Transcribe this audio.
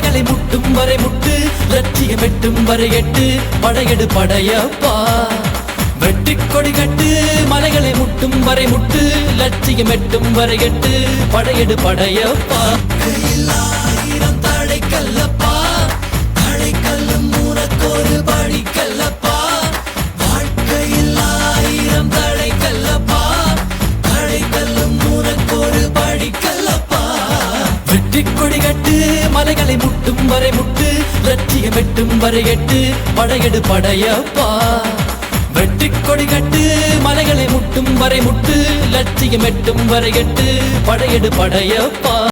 மலைகளை முட்டும் வரை முட்டு, லட்சியம் எட்டும் வரை எட்டு, படையெடு படையப்பா. வெட்டிக் கொடி கட்டு, மலைகளை முட்டும் வரை முட்டு, லட்சியம் எட்டும் வரை எட்டு, படையெடு படையப்பா. ஆயிரம் தடை கல்லப்பா, தடை கல்லும் உனக்கொரு படி கல்லப்பா. வாழ்க்கையில் ஆயிரம் தடை கல்லப்பா, தடை கல்லும் உனக்கொரு படி கல்லப்பா. வெட்டிக் கொடி கட்டு, மலைகளை முட்டும் வரை முட்டு, லட்சியம் எட்டும் வரை எட்டு, படையெடு படையப்பா. வெட்டிக் கொடி கட்டு, மலைகளை முட்டும் வரை முட்டு, லட்சியம் எட்டும் வரை எட்டு, படையெடு படையப்பா.